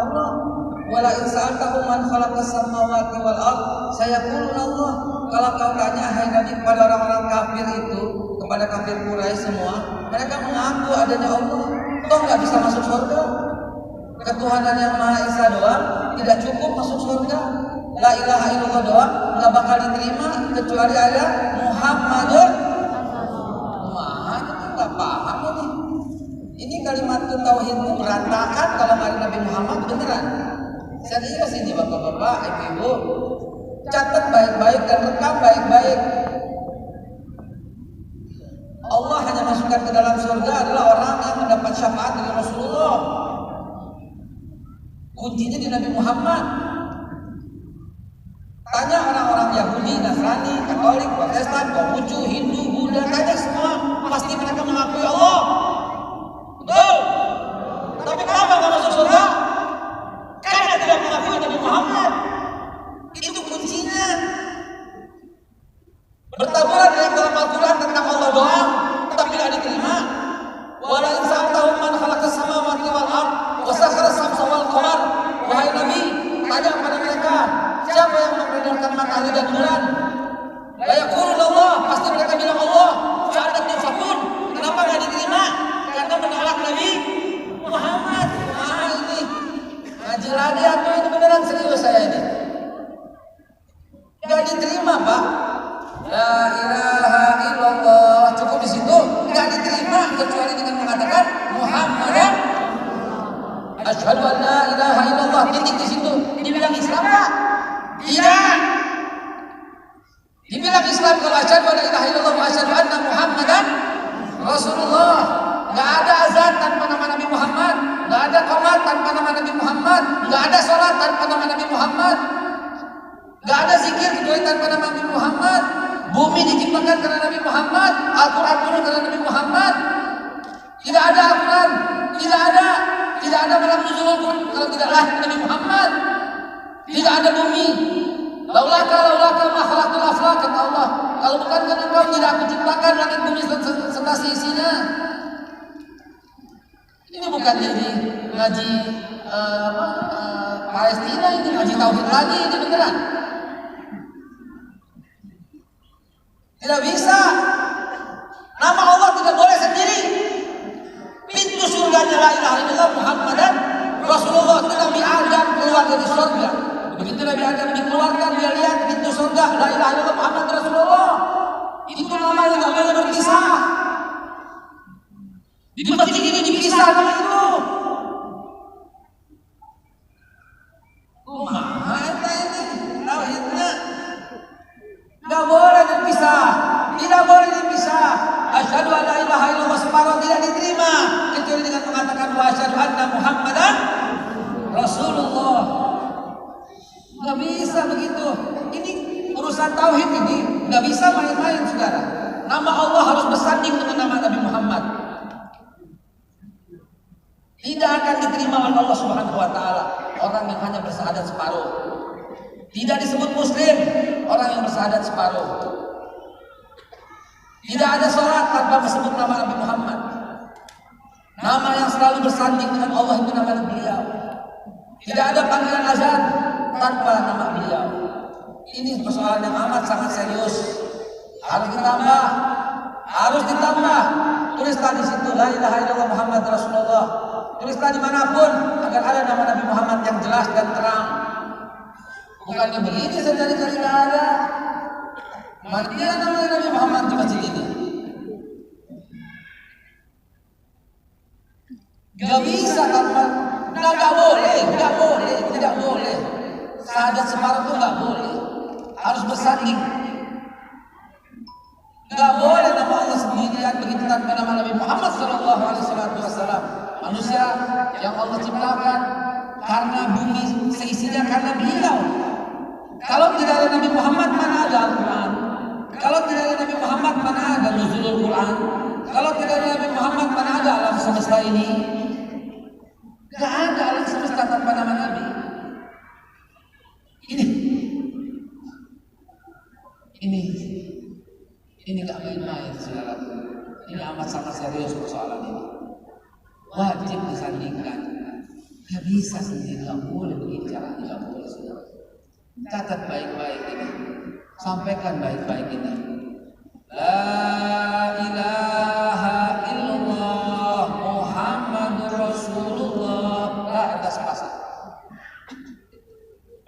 Allah. Wala in sa'altahum man khalaqas samawati wal ard sayaquluna Allah. Kalau kau tanya hai Nabi kepada orang-orang kafir itu, kepada kafir Quraisy semua, mereka mengaku adanya Allah. Toh nggak bisa masuk surga. Ketuhanan yang Maha Esa doang tidak cukup masuk surga. La ilaha illallah doang nggak bakal diterima kecuali ada Muhammadur. Wah, itu nggak paham ini. Ini kalimat tauhid itu berantakan kalau nggak ada Nabi Muhammad beneran. Serius ini bapak-bapak, ibu-ibu, catat baik-baik dan rekam baik-baik. Allah hanya masukkan ke dalam surga adalah orang yang mendapat syafaat dari Rasulullah. Kuncinya di Nabi Muhammad. Tanya orang-orang Yahudi, Nasrani, Katolik, Protestan, Konghucu, Hindu, Buddha, tanya semua, pasti mereka mengakui Allah. Betul. Tapi kenapa nggak masuk surga? Karena tidak mengakui Nabi Muhammad. Itu kuncinya. Bertaburan dalam Al-Quran tentang Allah doang, tapi tidak diterima. Wala in sa'altahum man khalaqas samawati wal ard wa sakhkhara as-samsa wal qamar. Wahai Nabi, tanya kepada mereka, siapa yang membedakan matahari dan bulan? La yaquluna Allah, pasti mereka bilang Allah. Fa'adat yufakun. Kenapa tidak diterima? Karena menolak Nabi Muhammad. Ini ngaji lagi atau ini beneran serius saya ini? Gak diterima Pak. La ilaha illallah cukup di situ, gak diterima kecuali dengan mengatakan Muhammadan asyhadu an la ilaha illallah. Titik di situ. Dibilang Islam Pak? Tidak. Dibilang Islam kalau asyhadu an la ilaha illallah wa asyhadu anna Muhammadan Rasulullah. Gak ada azan tanpa nama Nabi Muhammad, gak ada qomat tanpa nama Nabi Muhammad, gak ada sholat tanpa nama Nabi Muhammad, gak ada zikir kecuali tanpa nama Nabi Muhammad. Bumi diciptakan karena Nabi Muhammad, Al-Quran turun karena Nabi Muhammad. Tidak ada Al-Quran, tidak ada malam nuzul kalau tidaklah Nabi Muhammad. Tidak ada bumi. Laulaka ma khalaqtul aflaq, kata Allah. Kalau bukan karena Engkau tidak aku ciptakan langit bumi serta isinya. Ini bukan jadi ngaji Palestina, ini ngaji tauhid lagi, ini beneran. Tidak bisa. Nama Allah tidak boleh sendiri. Pintu surganya la ilaha illallah Muhammadan Rasulullah. Itu Nabi Adam keluar dari surga. Begitu Nabi Adam dikeluarkan, dia lihat pintu surga la ilaha illallah Muhammad Rasulullah. Itu namanya tidak boleh berpisah. Di masjid ini dipisah nama itu. Kumaha eta ini? Tauhidnya tidak boleh dipisah. Tidak boleh dipisah. Asyhadu an la ilaha illallah separuh tidak diterima kecuali dengan mengatakan wa asyhadu anna Muhammadan Rasulullah. Nggak bisa begitu. Ini urusan tauhid ini nggak bisa main-main saudara. Nama Allah harus bersanding dengan nama Nabi Muhammad. Tidak akan diterima oleh Allah Subhanahu wa taala orang yang hanya bersyahadat separuh. Tidak disebut muslim orang yang bersyahadat separuh. Tidak ada sholat tanpa disebut nama Nabi Muhammad. Nama yang selalu bersanding dengan Allah itu nama beliau. Tidak ada panggilan azan tanpa nama beliau. Ini persoalan yang amat sangat serius. Harus ditambah. Tulislah di situ la ilaha illallah Muhammad Rasulullah. Tulislah dimanapun agar ada nama Nabi Muhammad yang jelas dan terang. Bukannya begini saja cari nggak ada. Mana nama Nabi Muhammad di masjid ini? Gak bisa tanpa, nggak boleh, tidak boleh. Syahadat separuh itu nggak boleh, harus bersanding. Nggak boleh nama Allah sendirian begitu tanpa nama Nabi Muhammad SAW. Manusia yang Allah ciptakan karena bumi seisinya karena beliau. Kalau tidak ada Nabi Muhammad mana ada Al-Quran? Kalau tidak ada Nabi Muhammad mana ada nuzulul Quran? Kalau tidak ada Nabi Muhammad mana ada alam semesta ini? Gak ada alam semesta tanpa nama Nabi. Ini gak main-main saudara. Ini amat sangat serius persoalan ini. Wajib disandingkan. Gak bisa sendiri, gak boleh begitu caranya, gak boleh sudah. Catat baik-baik ini, sampaikan baik-baik ini. La ilaha illallah Muhammadur Rasulullah. La atas pasal.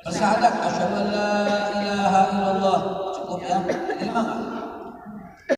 Bersyahadat asyhadu an la ilaha illallah. Cukup ya? Lima enggak?